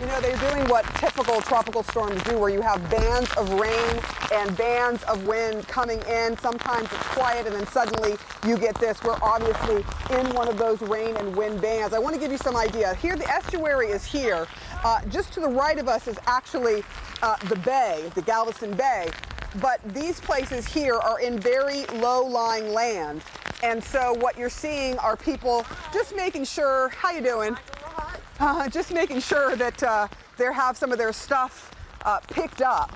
You know, they're doing what typical tropical storms do, where you have bands of rain and bands of wind coming in. Sometimes it's quiet, and then suddenly you get this. We're obviously in one of those rain and wind bands. I want to give you some idea. Here, the estuary is here. Just to the right of us is actually the bay, the Galveston Bay. But these places here are in very low-lying land. And so what you're seeing are people just making sure, how you doing? Just making sure that they have some of their stuff picked up.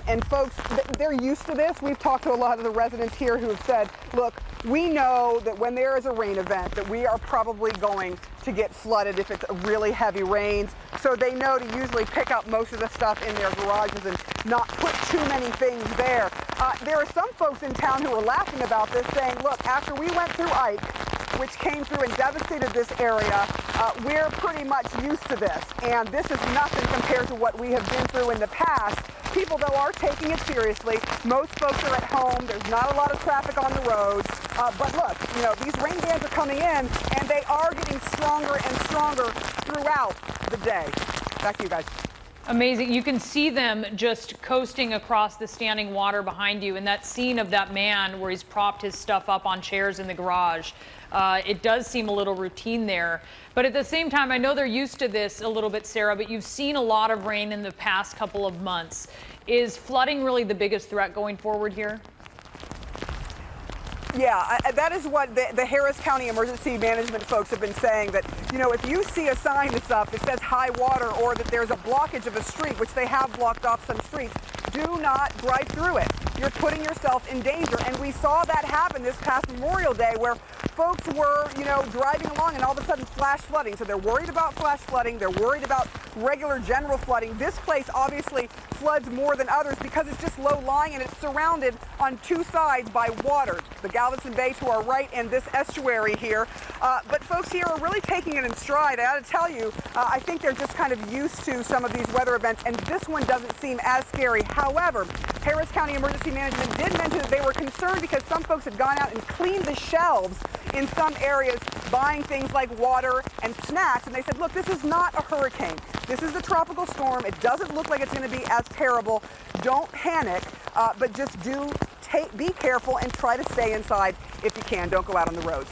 And folks, they're used to this. We've talked to a lot of the residents here who have said, look, we know that when there is a rain event that we are probably going to get flooded if it's really heavy rains. So they know to usually pick up most of the stuff in their garages and not put too many things there. There are some folks in town who are laughing about this, saying, look, after we went through Ike, which came through and devastated this area, we're pretty much used to this. And this is nothing compared to what we have been through in the past. People, though, are taking it seriously. Most folks are at home. There's not a lot of traffic on the roads. But look, you know, these rain bands are coming in, and they are getting stronger and stronger throughout the day. Back to you guys. Amazing. You can see them just coasting across the standing water behind you. And that scene of that man where he's propped his stuff up on chairs in the garage, it does seem a little routine there. But at the same time, I know they're used to this a little bit, Sarah, but you've seen a lot of rain in the past couple of months. Is flooding really the biggest threat going forward here? Yeah, that is what the Harris County Emergency Management folks have been saying, that, you know, if you see a sign that's up that says high water, or that there's a blockage of a street, which they have blocked off some streets, do not drive through it. You're putting yourself in danger. And we saw that happen this past Memorial Day, where folks were, you know, driving along and all of a sudden flash flooding. So they're worried about flash flooding. They're worried about regular general flooding. This place obviously floods more than others because it's just low lying and it's surrounded on two sides by water. The Galveston Bay to our right and this estuary here. But folks here are really taking it in stride. I got to tell you, I think they're just kind of used to some of these weather events, and this one doesn't seem as scary. However, Harris County Emergency Management did mention that they were concerned because some folks had gone out and cleaned the shelves in some areas, buying things like water and snacks. And they said, look, this is not a hurricane. This is a tropical storm. It doesn't look like it's going to be as terrible. Don't panic, but just be careful and try to stay inside if you can. Don't go out on the roads.